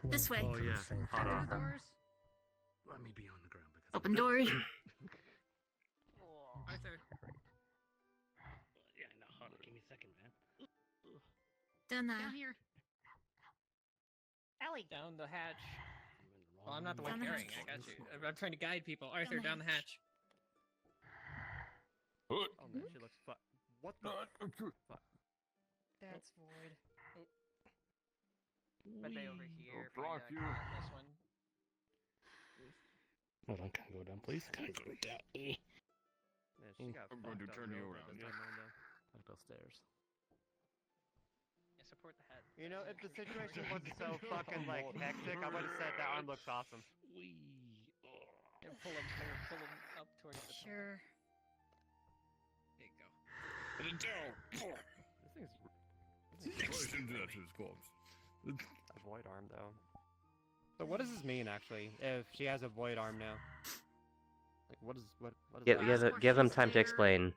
This way. Oh yeah. Hold on. Doors. Let me be on the ground because Open doors. Arthur. Yeah, no, hold on. Give me a second, man. Done that. Down here. Ellie. Down the hatch. Well, I'm I'm not the one Down the carrying. hatch. I got you. I'm trying to guide people. Arthur, down the hatch. Oh man, she looks flat. What the? That's void. But they over here. block you. This one. Hold on, can I go down, please? Can I go down? Man, she got I'm going to fucked turn up you real around. bad. I'll go stairs. Yeah, support the head. You know, if the situation wasn't so fucking like hectic, I would have said that arm looks awesome. Wee. And pull him up towards the top. Sure. There you go. This thing's Into that to his corpse. a void arm though. So what does this mean actually? If she has a void arm now, like what is that? Give them time to explain.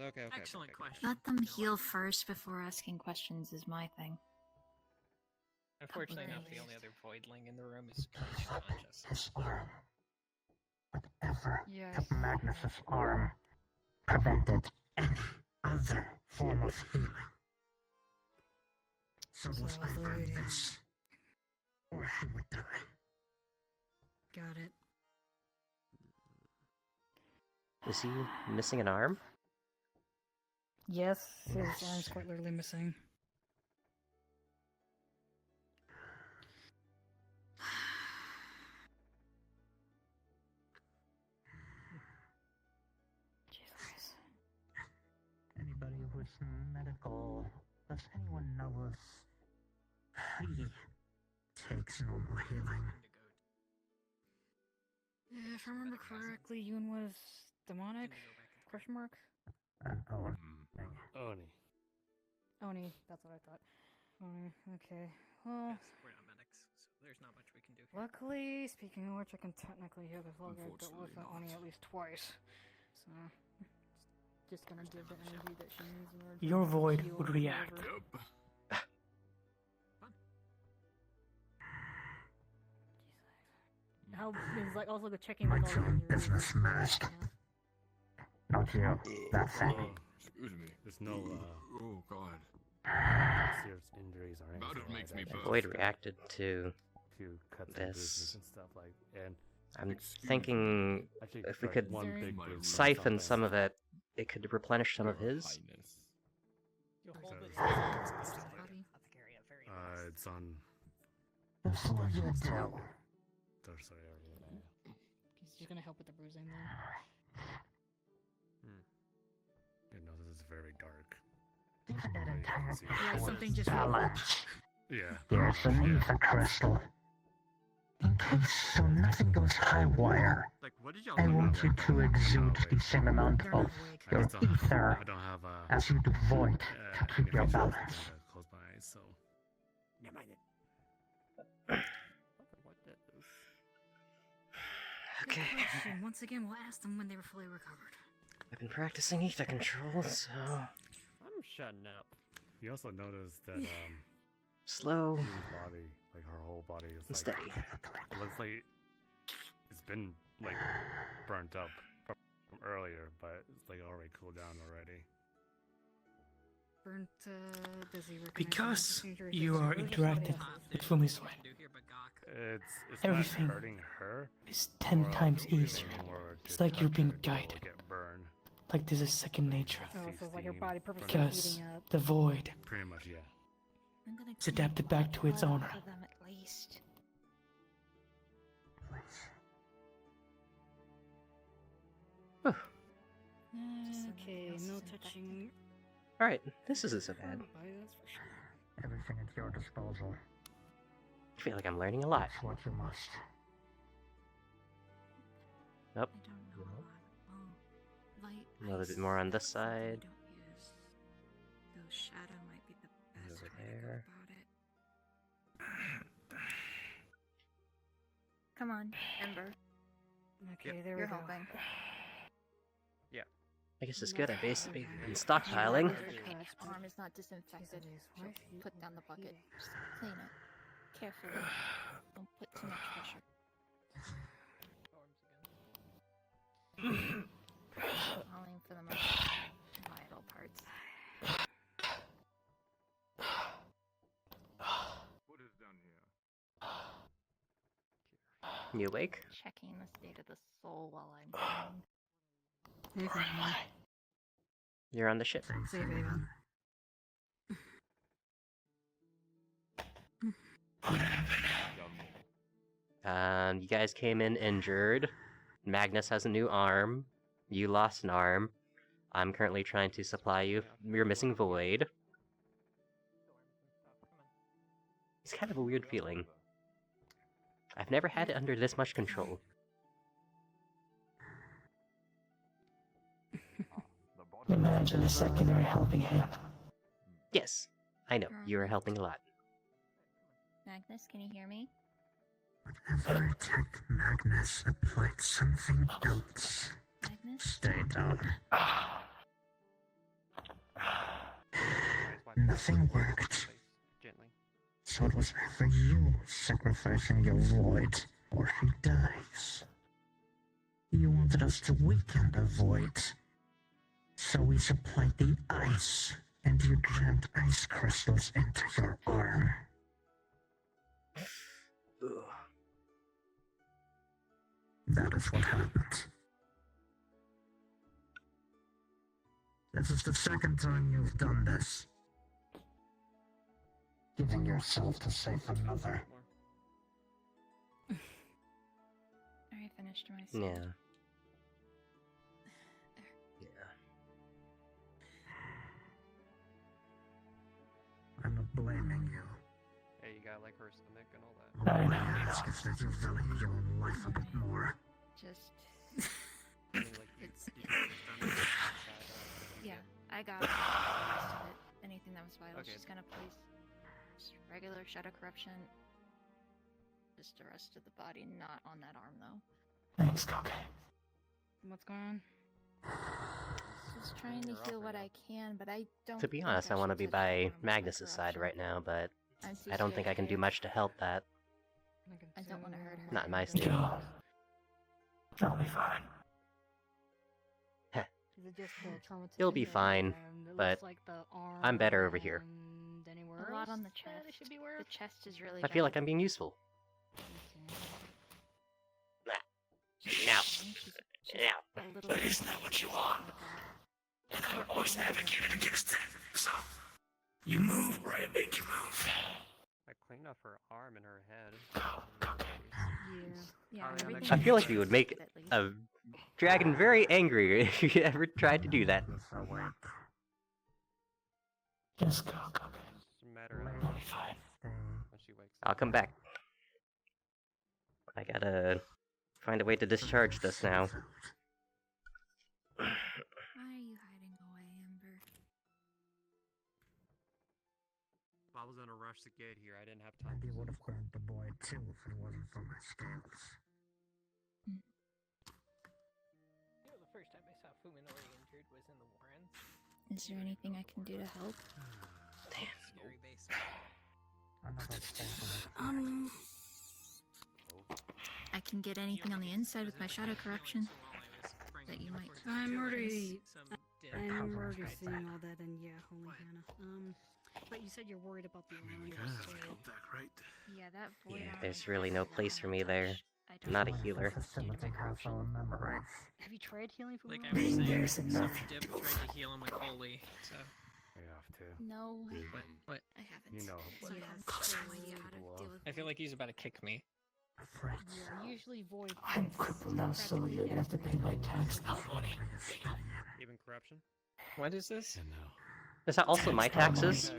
Okay. Excellent question. Let them heal first before asking questions is my thing. Unfortunately, not the only other voidling in the room is conscious. His arm. Whatever Yes. took Magnus's arm prevented any other form of healing. So was either this, or he would die. Got it. Is he missing an arm? Yes, his arm's quite literally missing. Jesus. Anybody who's medical, does anyone know if he takes normal healing? If I remember correctly, Yoon was demonic? Question mark? Oh, Oni. Oni, that's what I thought. Oni, okay. Well, Yes, we're not medics, so there's not much we can do. luckily, speaking of which, I can technically hear the vlog I dealt with Unfortunately Oni not. at least twice. So, just gonna give the energy that she needs in order to Your void heal would react. whatever. Yep. How is like also the checking like What's all your your business, mask? Not you, that thing. Excuse me. There's no Oh god. serious injuries or anything. About it makes me like burn. that. Void reacted to. Few cuts and This. bruises and stuff like. And I'm Excuse thinking actually, if we like, could one Is there big any- bruise or siphon something. some of it, it could replenish some of Your his. Highness. You'll hold hold it it. body? It's on Before you tell, dorsal area. He's just gonna help with the bruising then. You know, this is very dark. even that Oh, entire yeah, see. Yeah, void something is just- balanced. Yeah. There's an Yeah. ether crystal. In case so nothing goes high wire, Like, what did y'all I do? want you to exude wait. the same amount They're of not awake. your ether I don't have as you do void to keep your anything balance. to close my eyes, so. Never mind it. What did this? Good Okay. question. Once again, we'll ask them when they were fully recovered. I've been practicing ether control, so I'm shutting up. You also notice that slow Yu's body, like her whole body, is and like steady. it looks like it's been like burnt up from earlier, but it's like already cooled down already. Burnt, does he recognize Because the injuries you or are is it interacting somebody else's? with Fumi's What mind. to do here, but Gawk. It's Everything not hurting her. It's 10 more times like it's easier. more It's to like you're touch being her, it will guided. Get burned. Like this is second nature. Oh, so it's like your steam body from purposely Because heating up. the void Pretty much, yeah. I'm gonna It's adapted clean back to its blood owner. off of them at least. Okay, no touching. Alright, this isn't so bad. Body, that's for sure. Everything at your disposal. I feel like I'm learning a lot. That's what you must. Nope. I don't know. Oh, light. A little ice, bit more on this that's something we side. don't use. Though shadow might be the best Over way to go there. about it. Come on, Ember. Okay, there we You're go. helping. I guess it's good. I basically been stockpiling. Your arm is not disinfected. Jeez, why is she Put down the bucket. eating? Just clean it. Carefully. Don't put too much pressure. Only for the most vital parts. What is down here? You awake? Checking the state of the soul while I'm blind. You're on the ship. Safe haven. You guys came in injured. Magnus has a new arm. You lost an arm. I'm currently trying to supply you. You're missing Void. It's kind of a weird feeling. I've never had it under this much control. Imagine a secondary helping hand. Yes, I know. You are helping a lot. Magnus, can you hear me? Whatever attacked Magnus applied something else. Magnus? Stay down. Guys, Nothing worked. Gently. So it was either you sacrificing your void, or he dies. You wanted us to weaken the void. So we supplied the ice, and you jammed ice crystals into your arm. That is what happened. This is the second time you've done this. Giving yourself to save another. I finished my Yeah. sword. Yeah. I'm not blaming you. Hey, you got like her stomach and all that. All I ask is that you value your own life a bit more. Just, I mean, like, It's- you got her stomach inside, yeah, I got the rest of it. Anything that was vital, Okay. just gonna place just regular shadow corruption. Just the rest of the body, not on that arm though. Thanks, Coke. What's going on? Just trying to You're heal off what right I can, but I don't. To be think honest, I want to should be touch the by arm with my Magnus's side corruption. right now, but I'm too I don't think I scared can do to- much to help that. I don't want to hurt her. Not in my state. I'll be fine. Is it just the traumatization? You'll be fine, and it but looks like the arm I'm better over here. and anywhere A lot on the else that it should chest. be The aware of? chest is really. I feel like I'm being useful. Now. Now. A little. But isn't that what you want? And I would always advocate against that. So, you move or I make you move. I cleaned off her arm and her head. Yeah, I everything I feel is like you would make at least. a dragon very angry if you ever tried to do that. It's awake. Just go, Coke. It's a matter of You'll be fine. when she wakes I'll up. come back. I gotta find a way to discharge this now. Why are you hiding away, Ember? I was in a rush to get here. I didn't have time. And you would have grabbed the boy too if it wasn't for my scales. You know, the first time I saw Fuminori injured was in the Warrens. Is there anything I can do to help? Scary basement. Another thing. I can get anything on the inside with my shadow corruption that you might. I'm already I'm already Cover. seeing all that, and yeah, holy Hannah. But you said you're worried about the arm. So Yeah, that void Yeah, arm there's is really no something I place for wanna me there. touch. I don't Not a know. healer. Facility has our memories. have you tried healing from Like I arm? was saying, There's some enough dip to tried to heal him with Holy, so. You have to. No, What? I haven't. You know. So yeah, I have no idea how to deal with I feel like he's about to kick me. Afraid. Yeah, usually void. I'm crippled now, so you're gonna have to pay my tax now, money. Even corruption? What is this? And no. Is that also my taxes?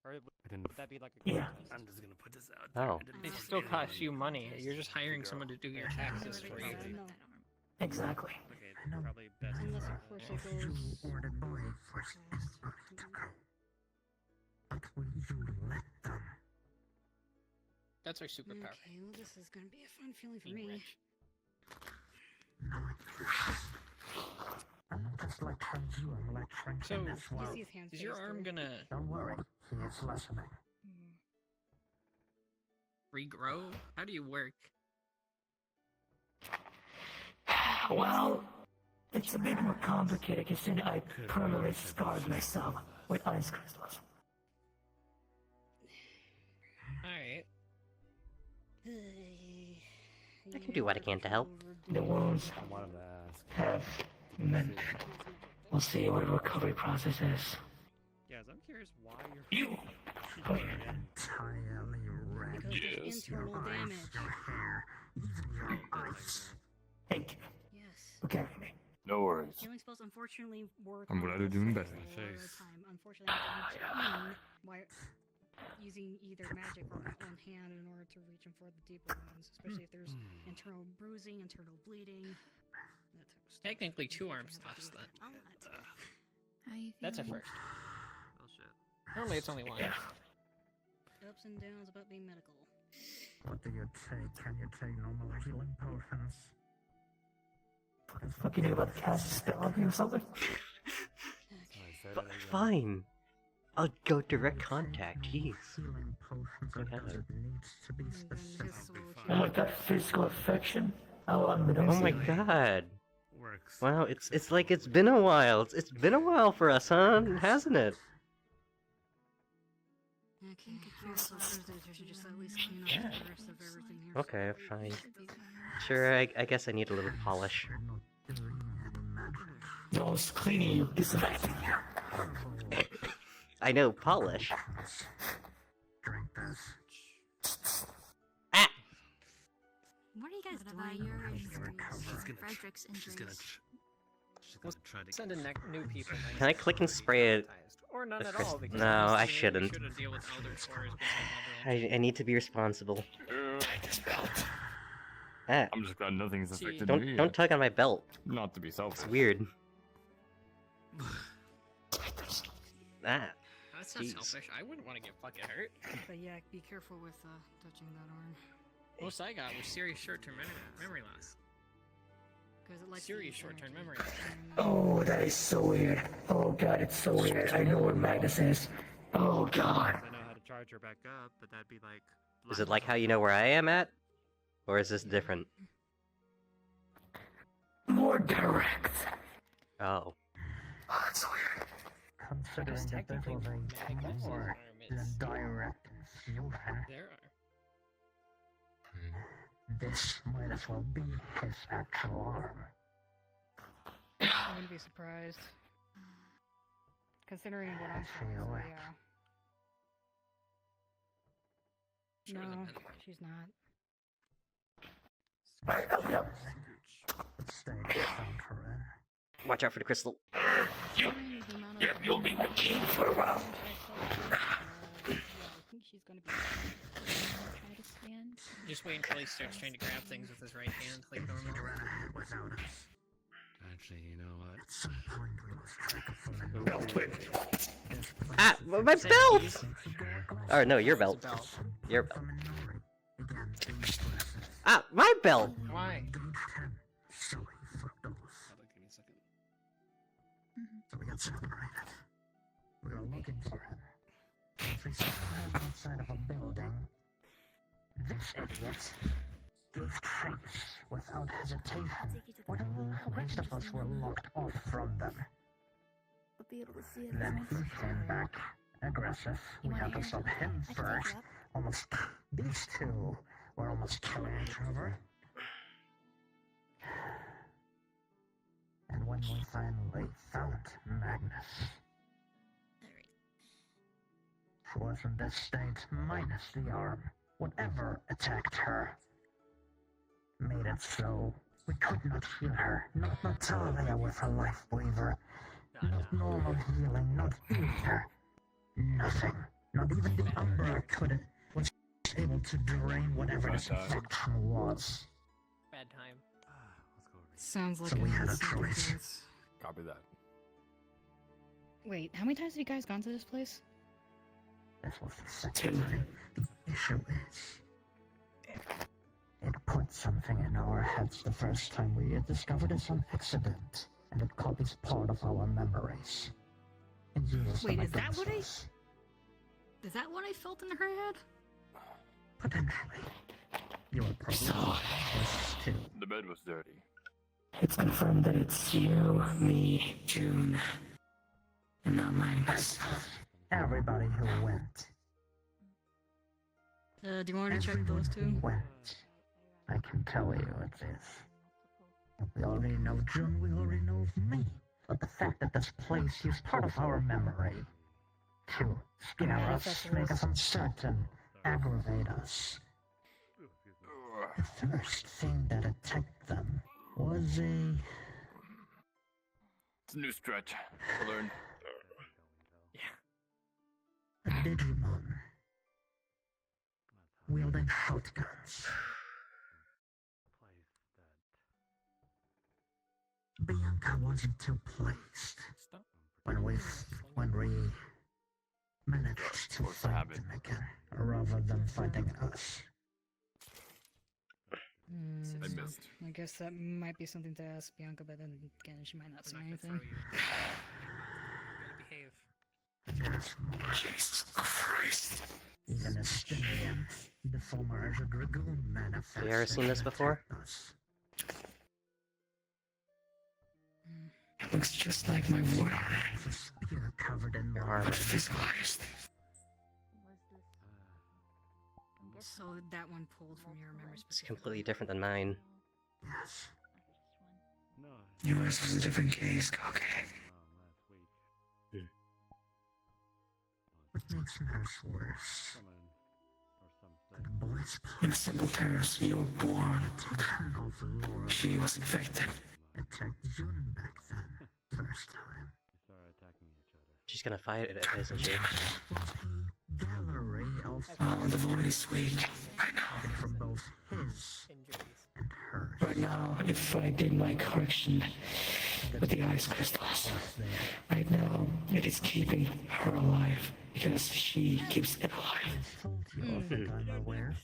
Or I didn't. would that be like a Yeah. I'm just gonna put this out. Oh. It still costs you money. You're just hiring someone to do your taxes for you. No. Exactly. Okay, I know. probably best. Unless, to- of course, You it goes. or the boy forced anybody to go. But will you let them? That's our superpower. Okay, well, this is gonna be a fun feeling for Being me. rich. Knowing I'm not just lecturing you, I'm lecturing So, him as You well. see his hands. Is your raised arm there. gonna? Don't worry, he is listening. regrow? How do you work? Well, it's a bit more complicated considering I permanently scarred myself with ice crystals. Alright. I can do what I can to help. The wounds I wanted to ask. have meant. We'll see what the recovery process is. Yes, I'm curious why you're. You are entirely red. Because there's internal damage. Your hair, even your eyes. Thank you. Yes. Okay. No worries. Healing spells unfortunately work. I'm glad you're doing better. a lot of the Face. time. Unfortunately, I don't mean while using either magic or my own hand in order to reach and for the deeper ones, especially if there's internal bruising, internal bleeding. That type of stuff. Technically 2 arm stuffs then. All that. How you That's a feeling? first. Oh shit. Normally it's only 1. Ups and downs about being medical. What do you take? Can you take normal healing potions? What the fuck you do about the cast a spell on me or something? Fine. I'll go direct contact. Jeez. Healing potions Go are ahead. because it needs to be And then specific. his solution. Oh my god, physical affection? Oh, Oh my god. Works. Wow, it's like it's been a while. It's been a while for us, huh? Hasn't it? Okay, so Thursday we should just at least clean up the rest of everything here. Okay, fine. Sure, I guess I need a little polish. You're not doing any magic. No, it's cleaning you disinfecting you. I know, polish. Drink this. Ah! What are you guys What about doing? your She's gonna. Frederick's She's gonna. injuries? She's gonna try to. Send in new people. then Can I it's click and spray it? Or none at Chris- all. Because No, I honestly, shouldn't. We shouldn't deal with elder stories because I need to be responsible. Take this belt. Ah, I'm just glad nothing's affected me. don't tug on my belt. Not to be selfish. It's weird. Ah, That's not Jeez. selfish. I wouldn't want to get fucking hurt. But yeah, be careful with touching that arm. Most I got was serious short-term memory loss. Because it likes Serious short-term memory loss. Oh, that is so weird. Oh god, it's so weird. I know where Magnus is. Oh god. I know how to charge her back up, but that'd be like. is it like how you know where I am at? Or is this different? More direct. Oh. Oh, it's weird. Considering that this was a more than direct infusion, There are. this might as well be his actual arm. I wouldn't be surprised. Considering what I'm saying, so Feel it. yeah. Sure No, the pen. she's not. Alright, up. Let's stay down for it. Watch out for the crystal. You'll be my king for a while. I think she's gonna be. Try to stand. Just wait until he starts trying to grab things with his right hand, like normal. You ran ahead without us. Actually, you know what? At some point we lost track of the belt with. Ah, my belt! Or no, your belt. Belt. Your belt. Ah, my belt! Why? So he fucked us. Hold on, give me a second. So we got separated. We were looking for him. Once we saw him outside of a building, this idiot gave chase without hesitation. When the rest of us were locked off from them. I'll be able to see it. Then he came back, aggressive. We had to stop him first. Almost, these two were almost killing each other. And when we finally found Magnus, she was in this state minus the arm. Whatever attacked her made it so we could not heal her. Not Natalia with her life weaver. Not normal healing, not either. Nothing. Not even the Umbra was able to drain whatever this infection was. Bad time. Let's go over here. Sounds like So we had a second choice. chance. Copy that. Wait, how many times have you guys gone to this place? This was the second time. The issue is, it put something in our heads the first time we had discovered it's an accident, and it copies part of our memories. It uses Wait, them is that against what I- us. Is that what I felt in her head? Potentially. You were probably voices too. The bed was dirty. It's confirmed that it's you, me, June, and not Magnus. Everybody who went. Do you want to check those two? Went. I can tell you it is. We already know June, we already know me. But the fact that this place is part of our memory to scare us, make us uncertain, aggravate us. The first thing that attacked them was It's a new stretch to learn. a Digimon wielding shotguns. Bianca wasn't too pleased Stop. when we managed to Force a fight habit. them again, rather than fighting us. I missed. I guess that might be something to ask Bianca, but then again, she might not say I'm not anything. gonna throw you. You gotta behave. There's more. Jesus Christ. Even a Stymian, the former Azure Dragoon manifested. Have you ever seen this before? Us. It looks just like my wood arm. The spear covered in Your blood arm. visualized. So that one pulled from your memory It's specifically. completely different than mine. Yes. No. Yours was a different case, okay. Last week. What makes matters worse? Someone or The something. boy's in simple terms, you were born. She was infected. Attacked June back then. First time. We started attacking each other. She's gonna fight it, isn't she? Was a gallery of the void is weak. I know. From both his Injuries. and hers. Right now, if I did my correction with the ice crystals, right now it is keeping her alive because she keeps it alive. I'm aware.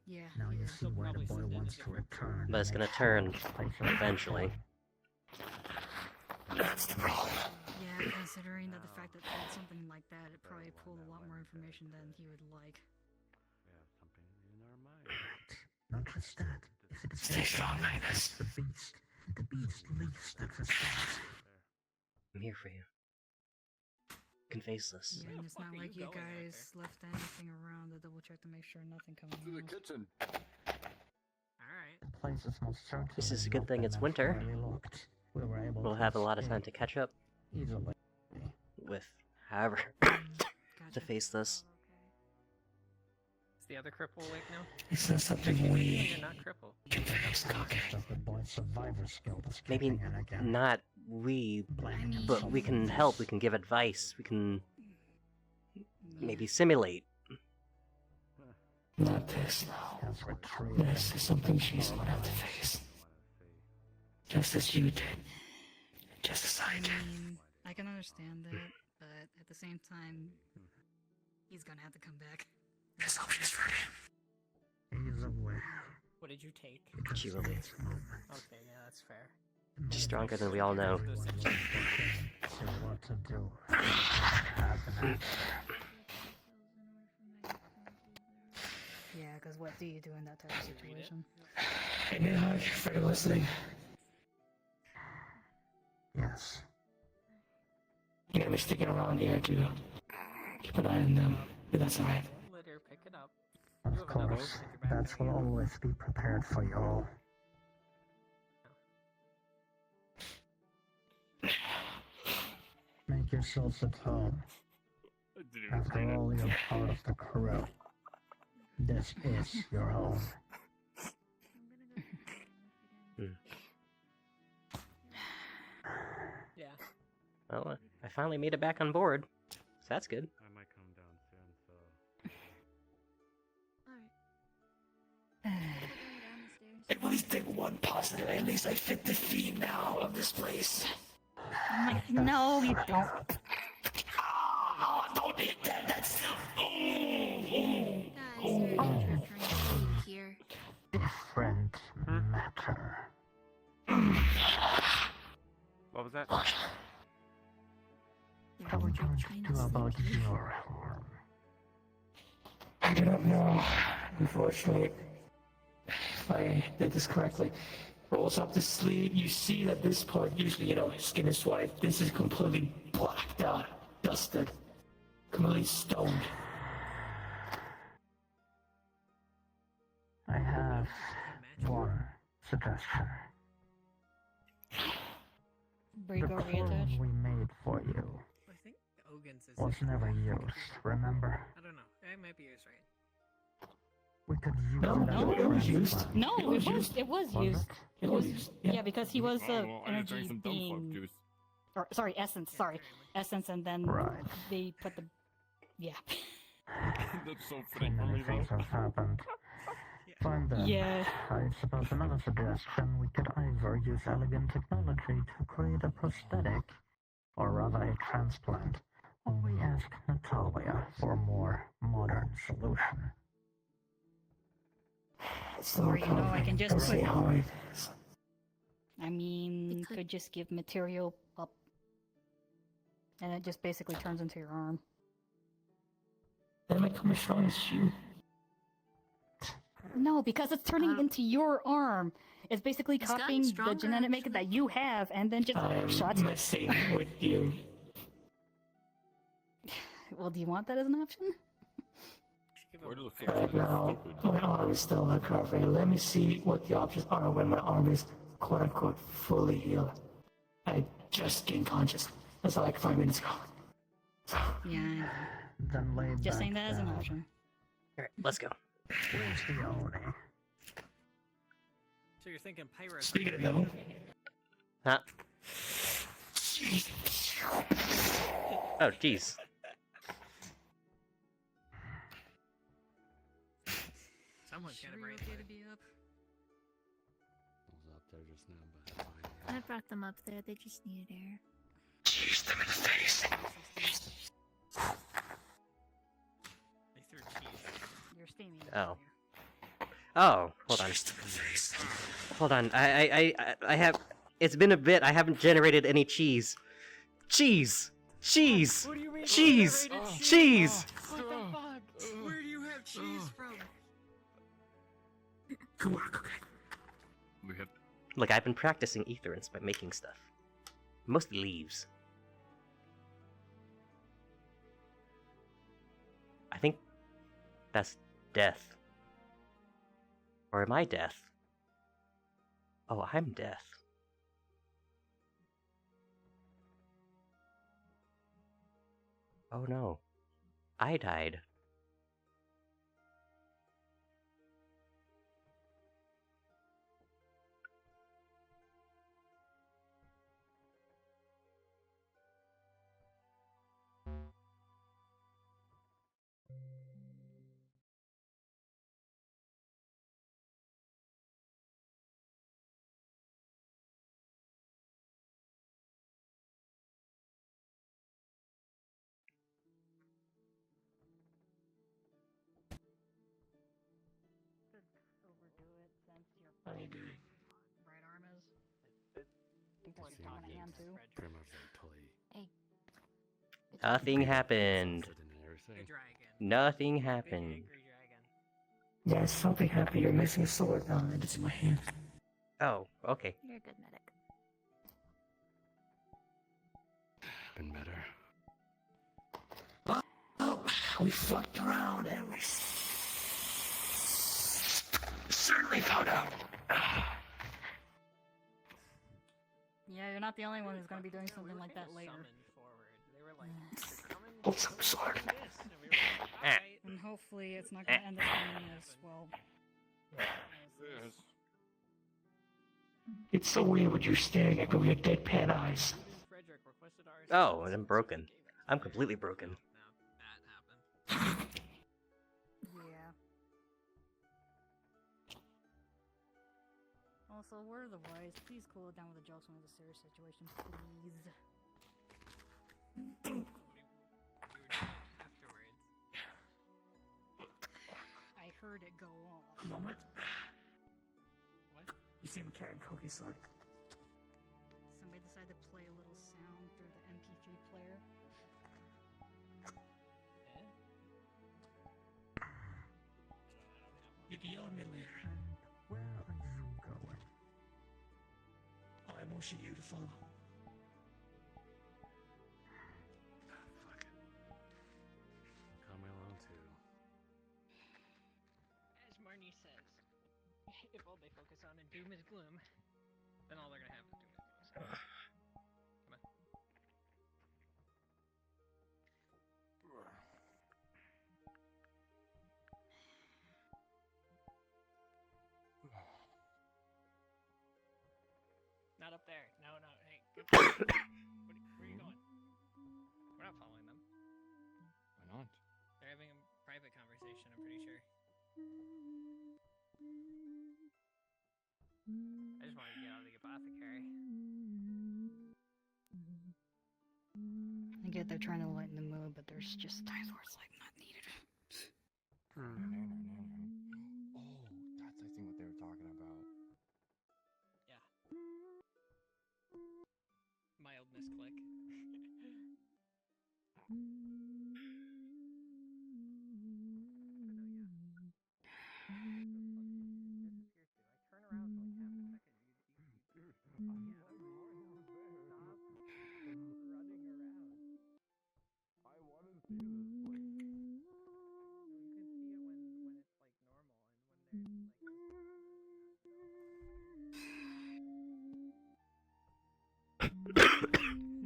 Yeah. Now you see why the boy wants to return. But it's gonna turn eventually. That's the problem. Yeah, considering that the fact that it's something like that, it probably pulled a lot more information than he would like. We have something in our mind. Not just that. If it is stay strong, Magnus. The beast leaves that facility. I'm here for you. You can face this. Yeah, Where and the it's fuck not are like you you going out guys left anything around to double check to make sure nothing coming To the out. kitchen. Alright. The place is most certainly This is a good not thing been it's winter. naturally locked. We were able We'll to have a lot of time to escape catch up easily. with however Gotcha. to face this. Is the other cripple awake now? It's not something You're we not crippled. Just the boy's survivor skill is Maybe kicking in again. not we, Blaming him but for we can this. help. We can give advice. We can maybe simulate. Not this now. Has retreated. This is something she's gonna have to face. Just as you did. Just as I I did. mean, I can understand that, but at the same time, he's gonna have to come back. Just hope she's ready. He's aware. What did you take? She will be. Okay, yeah, that's fair. She's stronger than we all know. So what to do? Happening. Yeah, because what do you do in that type of situation? Hey, Mihawk, for you listening. Yes. You're gonna be sticking around here to keep an eye on them. But that's alright. Let her pick it up. Of You have another course, one in your that will backpack. always be prepared for you all. Make yourselves at home. I didn't even After see that. all, you're part of the crew. This is your home. Yeah. Well, I finally made it back on board, so that's good. I might come down soon, so. Alright. At least take one positive. At least I fit the theme now of this place. I'm like, no, you don't. Oh, don't eat that. That's Guys, you're trying to here. different matter. What was that? How are you going to do about your home? I do not know. Unfortunately, if I did this correctly. Rolls up the sleeve, you see that this part, usually, his skin is white. This is completely blacked out, dusted, completely stoned. I have one suggestion. The clone we made for you I think Ogan's is. was never used, remember? I don't know. It might be used right. We could use No, it it was used. No, it was used. It was used. It was used. Yeah, because he was Oh, I energy drank some dumb fuck being, juice. or sorry, essence. Sorry, essence, and then Right. they put the, yeah, That's so Too funny. many things have happened. Fine then. yeah. I suppose another suggestion, we could either use elegant technology to create a prosthetic, or rather a transplant, or we ask Natalia for a more modern solution. Or I can just put. how it is. I mean, could- could just give material up, and it just basically turns into your arm. Then I come as strong as you. No, because it's turning into your arm. It's basically It's gotten copying the stronger, genetic makeup that you have, and then just shot. messing with you. Well, do you want that as an option? Where do the fuck Right now, my arm is still recovering. Let me see what the options are when my arm is quote-unquote fully healed. I just gained conscious. That's like 5 minutes ago. Yeah, Then lay just back saying that as an down. option. Alright, let's go. Where's the Oni? So you're thinking pyro? Speaking of them, Huh? Oh, jeez. Someone's gonna break. okay to be up? I was up there just now, but fine. I brought them up there. They just needed air. cheese them in the face. They threw cheese. You're steaming. Oh. Oh, hold on. Cheese them in the face. Hold on. I have. It's been a bit. I haven't generated any cheese. Cheese! Cheese! What do you mean? Cheese! generated Cheese! What the fuck? Where do you have cheese from? Good work, okay. We have Look, I've been practicing etherance by making stuff. Mostly leaves. I think that's death. Or am I death? Oh, I'm death. Oh no. I died. Overdo it since your right arm is. Because See, you're on a hand too. pretty much like totally Nothing happened. exhausted and everything. You're dry again. Nothing Big happened. angry dragon. Yes, something happened. You're missing a sword now, and it's in my hand. Oh, okay. You're a good medic. Been better. Oh, we fucked around and we certainly found out. Yeah, you're not the only one who's gonna be doing Yeah, we something were like that kinda later. summoned forward. They were like, "You're coming Hold some sword. do this," and we were like, "Alright." And hopefully it's not gonna end up being as well. Yes. It's so weird when you're staring at me with your deadpan eyes. Student Frederick requested our Oh, assistance, I'm so broken. we gave it to I'm him. completely broken. Now, that happened. Yeah. Also, word of the wise, please cool it down with the jokes when it's a serious situation, please. We were afterwards. I heard it go off. A moment. What? You see him carrying Koki's sword. Somebody decided to play a little sound through the MP3 player. Eh? You can yell at me later. And where are you going? I'm also beautiful. Fuck it. Call me alone too. As Marnie says, if all they focus on in doom is gloom, then all they're gonna have is doom is gloom. So, come on. Not up there. No, no. Hey, where are you going? We're not following them. Why not? They're having a private conversation, I'm pretty sure. I just wanted to get out of the apothecary. I get they're trying to lighten the mood, but there's just times where it's like not needed. Oh, that's I think what they were talking about. Yeah. Mild misclick.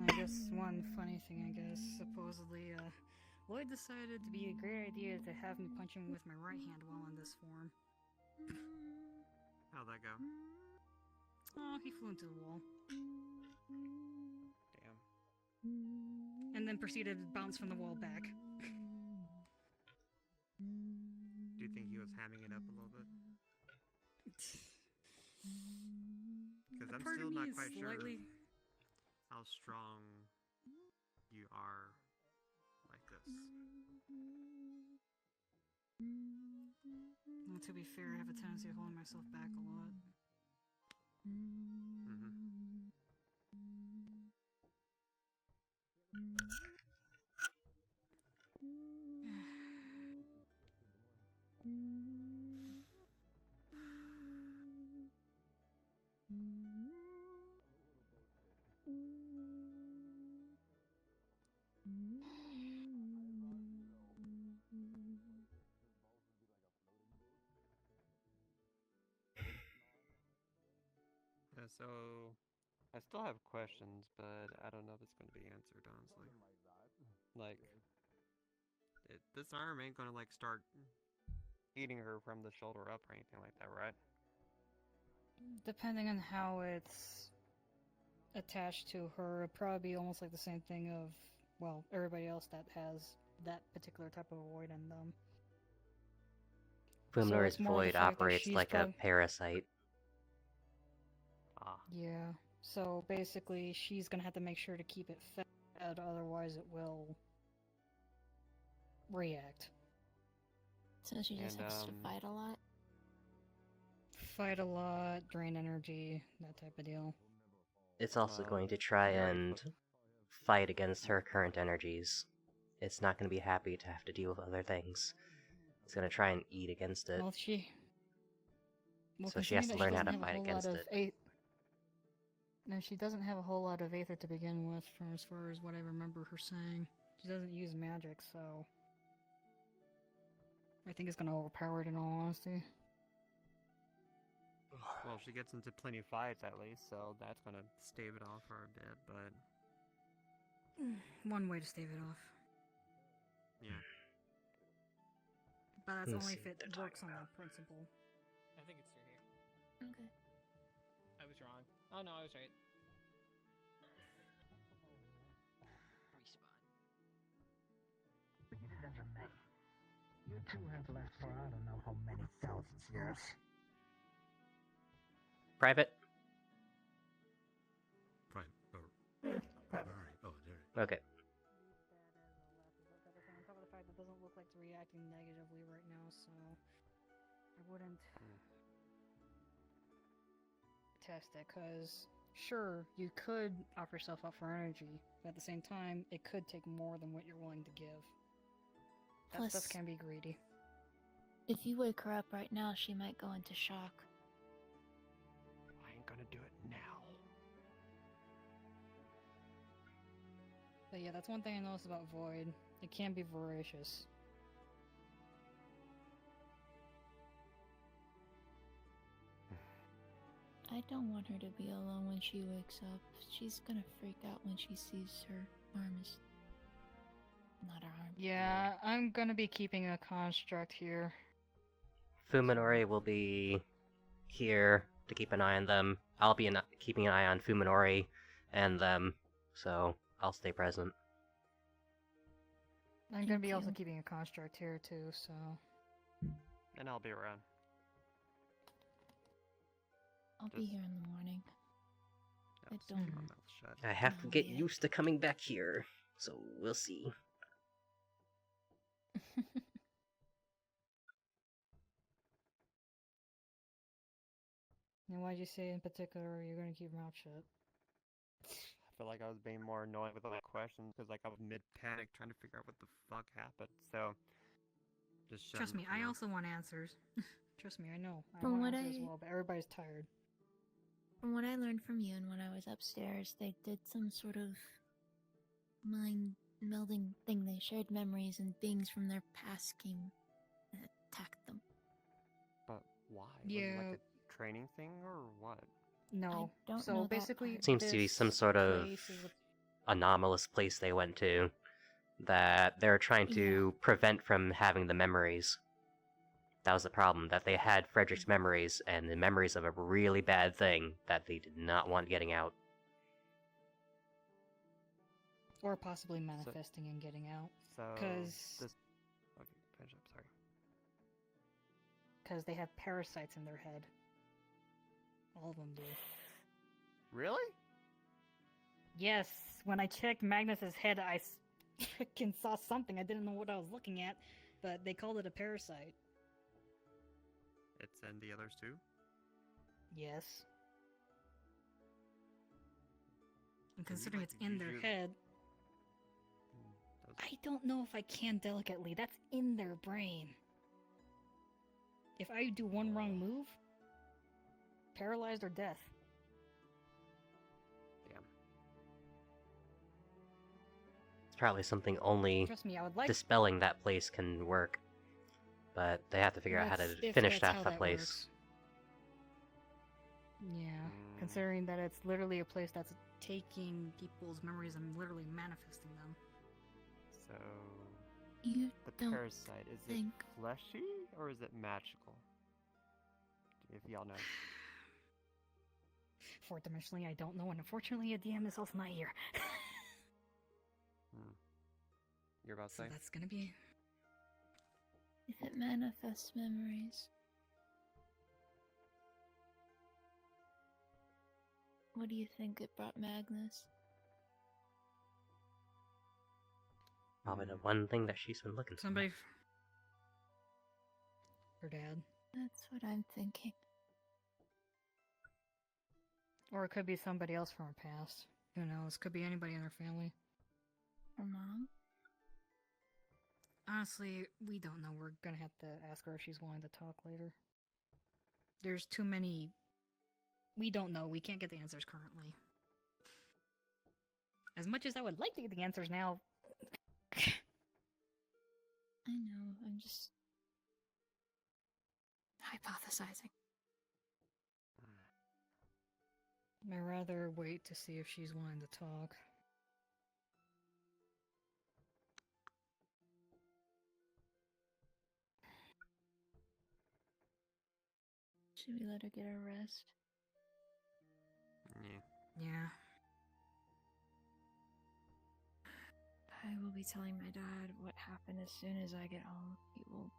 I guess one funny thing, supposedly, Lloyd decided to be a great idea to have me punch him with my right hand while in this form. How'd that go? Oh, he flew into the wall. Damn. And then proceeded to bounce from the wall back. Do you think he was hamming it up a little bit? Because I'm still not quite sure how strong you are like this. Well, to be fair, I have a tendency of holding myself back a lot. So I still have questions, but I don't know if it's going to be answered, honestly. Like, this arm ain't going to, like, start eating her from the shoulder up or anything like that, right? Depending on how it's attached to her, it'd probably be almost like the same thing of, well, everybody else that has that particular type of void in them. Boomnor's it's more the void fact that operates she's like a parasite. Ah. Yeah, so basically she's gonna have to make sure to keep it fed, otherwise it will react. So she just has to fight a lot? Fight a lot, drain energy, that type of deal. It's also going to try and fight against her current energies. It's not going to be happy to have to deal with other things. It's going to try and eat against it. Well, so she has to learn how to fight against it. No, she doesn't have a whole lot of Aether to begin with, from as far as what I remember her saying. She doesn't use magic, so I think it's gonna overpower it in all honesty. Well, she gets into plenty of fights at least, so that's gonna stave it off for a bit, but... One way to stave it off. Yeah. But that's only if it works on that principle. I think it's through here. Okay. I was wrong. Oh no, I was right. Respawn. Be it as it may, you two have left for I don't know how many thousands years. Private? Fine. Alright. Oh, there. Okay. On top of the fact that it doesn't look like it's reacting negatively right now, so I wouldn't test it, because sure, you could offer yourself up for energy, but at the same time, it could take more than what you're willing to give. That stuff can be greedy. If you wake her up right now, she might go into shock. I ain't gonna do it now. But yeah, that's one thing I noticed about Void. It can be voracious. I don't want her to be alone when she wakes up. She's gonna freak out when she sees her arm is not her arm. Yeah, I'm gonna be keeping a construct here. Fuminori will be here to keep an eye on them. I'll be keeping an eye on Fuminori and them, so I'll stay present. I'm gonna Thank be also you. keeping a construct here too, so... And I'll be around. I'll be Just- here in the morning. Yeah, I just keep my don't- mouth shut. I have to Oh, get yeah. used to coming back here, so we'll see. And why'd you say in particular you're gonna keep your mouth shut? I feel like I was being more annoying with all my questions because like I was mid-panic trying to figure out what the fuck happened. So, just Trust shutting me, for I now. also want answers. Trust me, I know. I From want what answers as I- well, but everybody's tired. From what I learned from you and when I was upstairs, they did some sort of mind melding thing. They shared memories and beings from their past came and attacked them. But why? Was it Yeah. like a training thing or what? No. don't so know that basically, part. Seems to be some this sort of place is a- anomalous place they went to that they're trying to prevent from having the memories. That was the problem, that they had Frederick's memories, and the memories of a really bad thing that they did not want getting out. or possibly manifesting and getting out. So 'Cause- this. Okay, finish up. Sorry. Because they have parasites in their head. All of them do. Really? Yes, when I checked Magnus's head, I freaking saw something. I didn't know what I was looking at, but they called it a parasite. It's in the others too. Yes. And Can you, considering like, it's in their use- head, Those- I don't know if I can delicately. That's in their brain. If I do one wrong move, paralyzed or death. Damn. It's probably something only Trust me, I would like. dispelling that place can work. But they have to figure out how That's- to if finish that's how that that place. works. Yeah, Mm. considering that it's literally a place that's taking people's memories and literally manifesting them. So You the don't parasite, is think- it fleshy or is it magical? If y'all know. Fourth dimensionally, I don't know, and unfortunately, a DM is also not here. You're about to So say? that's gonna be. If it manifests memories, what do you think it brought Magnus? Probably the one thing that she's been looking for. Somebody. Her dad. That's what I'm thinking. Or it could be somebody else from her past. Who knows? Could be anybody in her family. Her mom? Honestly, we don't know. We're gonna have to ask her if she's willing to talk later. There's too many. We don't know. We can't get the answers currently. As much as I would like to get the answers now. I know, I'm just hypothesizing. I'd rather wait to see if she's willing to talk. Should we let her get her rest? Yeah. Yeah. I will be telling my dad what happened as soon as I get home. He will.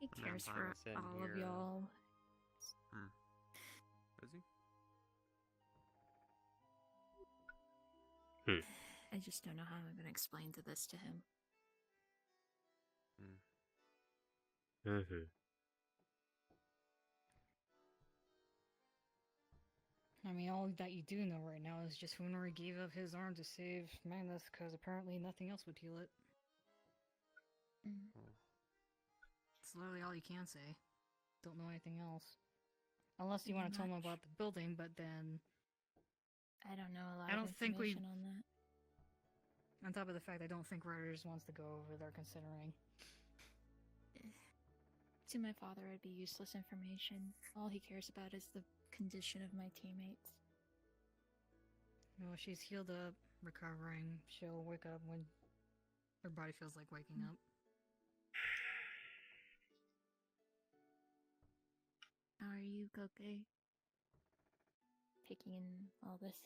He And then cares time for is in all of here. y'all. Is he? I just don't know how I'm gonna explain this to him. Mm-hmm. I mean, all that you do know right now is just Funori gave up his arm to save Magnus, because apparently nothing else would heal it. Mm. It's literally all you can say. Don't know anything else. Unless you Pretty want to tell them much. about the building, but then, I don't know a lot I of don't think we- information on that. on top of the fact I don't think Reuters wants to go over there considering. To my father, it'd be useless information. All he cares about is the condition of my teammates. You know, she's healed up, recovering. She'll wake up when her body feels like waking up. How are you, Goke? Taking in all this?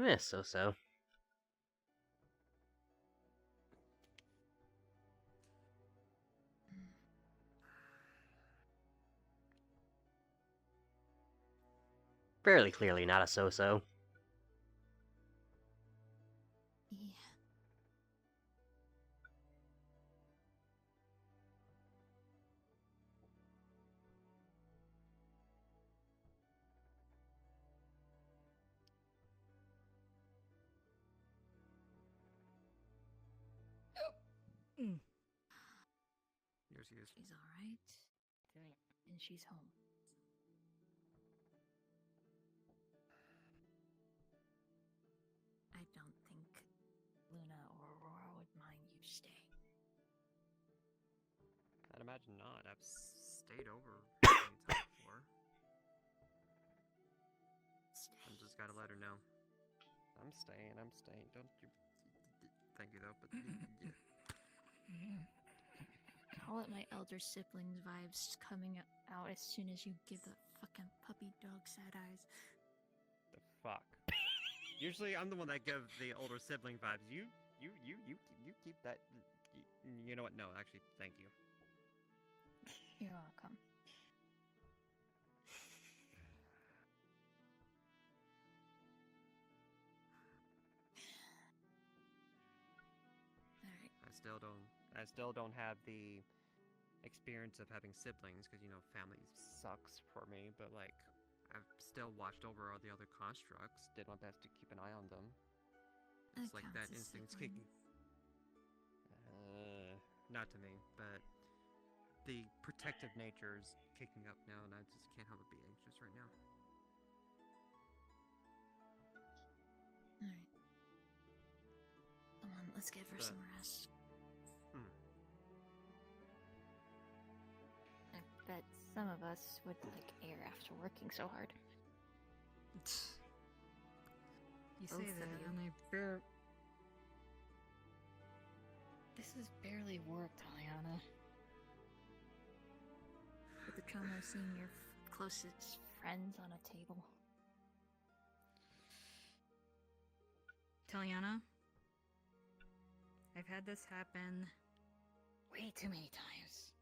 Eh, so. Fairly clearly not a so-so. Yeah. Mm. Yours is. She's alright. And she's home. I don't think Luna or Aurora would mind you staying. I'd imagine not. I've stayed over many times before. Stay. I just gotta let her know. I'm staying. Don't you? Thank you though, but I'll let my elder siblings vibes coming out as soon as you give the fucking puppy dog sad eyes. the fuck. Usually, I'm the one that gives the older sibling vibes. You keep that. You know what? No, actually, thank you. You're welcome. Alright. I still don't have the experience of having siblings because family sucks for me. But like, I've still watched over all the other constructs. Did my best to keep an eye on them. It's like that counts as instinct's siblings. kicking. Not to me, but the protective nature's kicking up now, and I just can't help but be anxious right now. Alright. Come on, let's give her But- some rest. Hmm. I bet some of us would like air after working so hard. You Both say of that, you. and This is barely work, Taliana. With the trauma of seeing your closest friends on a table. Taliana, I've had this happen way too many times.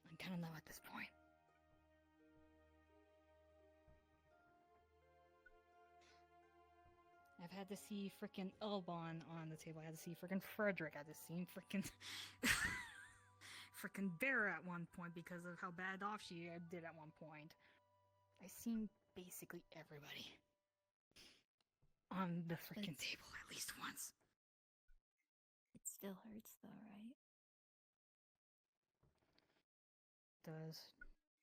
I'm kind of numb at this point. I've had to see frickin' Elbon on the table. I had to see frickin' Frederick. I had to see frickin' frickin' Bear at one point because of how bad off she did at one point. I've seen basically everybody on the frickin' It's- table at least once. It still hurts though, right? Does.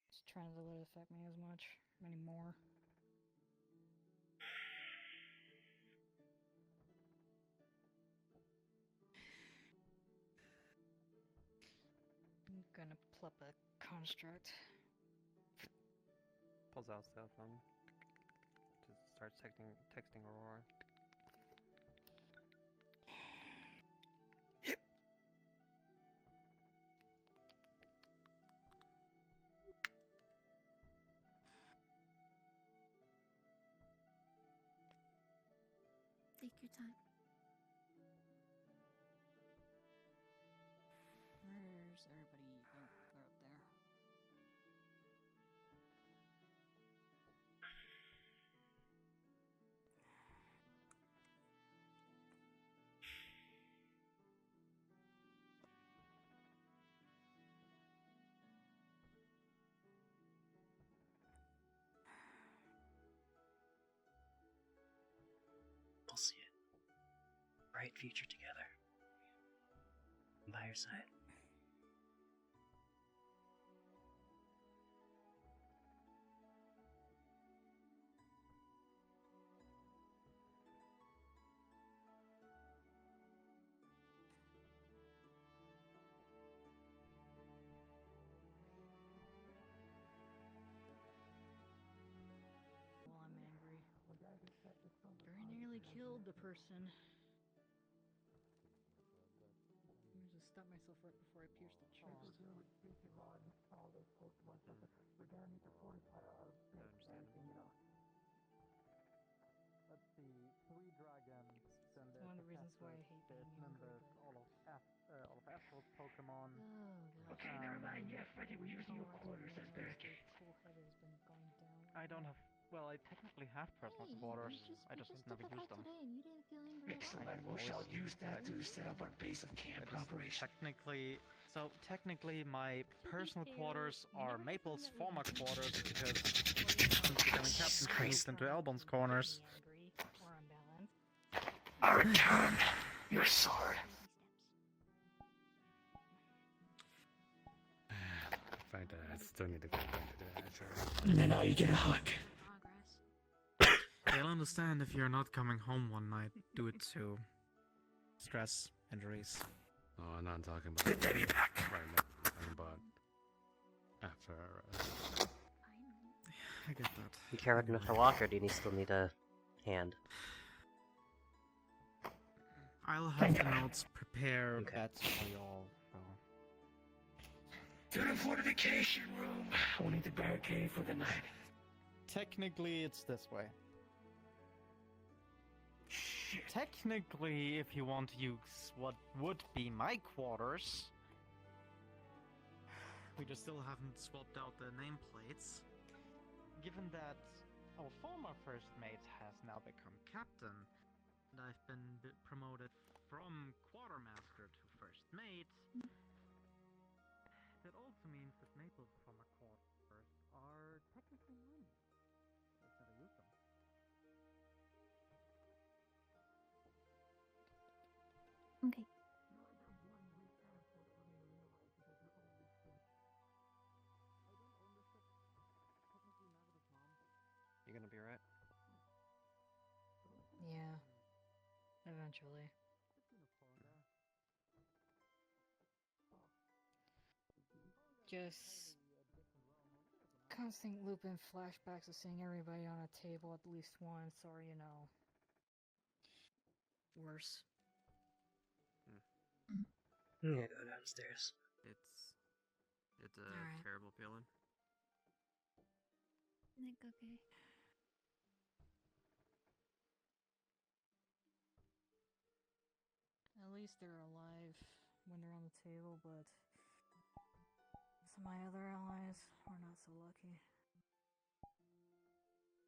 Just trying to let it affect me as much anymore. I'm gonna plop a construct. Pulls out cell phone. Just starts texting Aurora. Take your time. Where's everybody? Oh, they're up there. bright future together. I'm by your side. Well, I'm angry. Very nearly killed the person. Let me just stop myself right before I pierce the chest. Understandable. Let's see, 3 dragons, then It's there's one of the the reasons why I Peppers, hate being then angry, there's but... all of Apple's Pokemon. Oh, Okay, never mind. Yeah, Freddy, we're using your Alright, quarters as the barricade. cool head has been going down. I don't have. Well, I technically have personal Hey, quarters. I you just just never took a use fight them. today and you didn't feel angry at all. Excellent. We shall use that to set up our base of camp operation. Technically, my be personal fair, quarters you are never Maple's had fun former that quarters weekend. because since becoming captain, she moved into Albon's corners. Angry or unbalanced. I return your sword. The fact that I still need to go back to the hatchery. And now you get a hug. Progress. They'll understand if you're not coming home one night due to stress, injuries. Oh, I'm not talking about Good to be back. right now. I'm talking about after our rest. I get that. You carried enough to walk, or do you still need a hand? I'll have the notes prepared. Okay. That's for y'all. So. To the fortification room. Only the barricade for the night. Technically, it's this way. Shit. Technically, if you want to use what would be my quarters, we just still haven't swapped out the nameplates. Given that our former first mate has now become captain, and I've been promoted from quartermaster to first mate, that also means that Maple's former quarters are technically mine. I've never used them. Okay. You gonna be right? Yeah. Eventually. Just constant looping flashbacks of seeing everybody on a table at least once, or worse. I'm gonna go downstairs. It's a Alright. terrible feeling. Nick, okay. At least they're alive when they're on the table, but some of my other allies were not so lucky.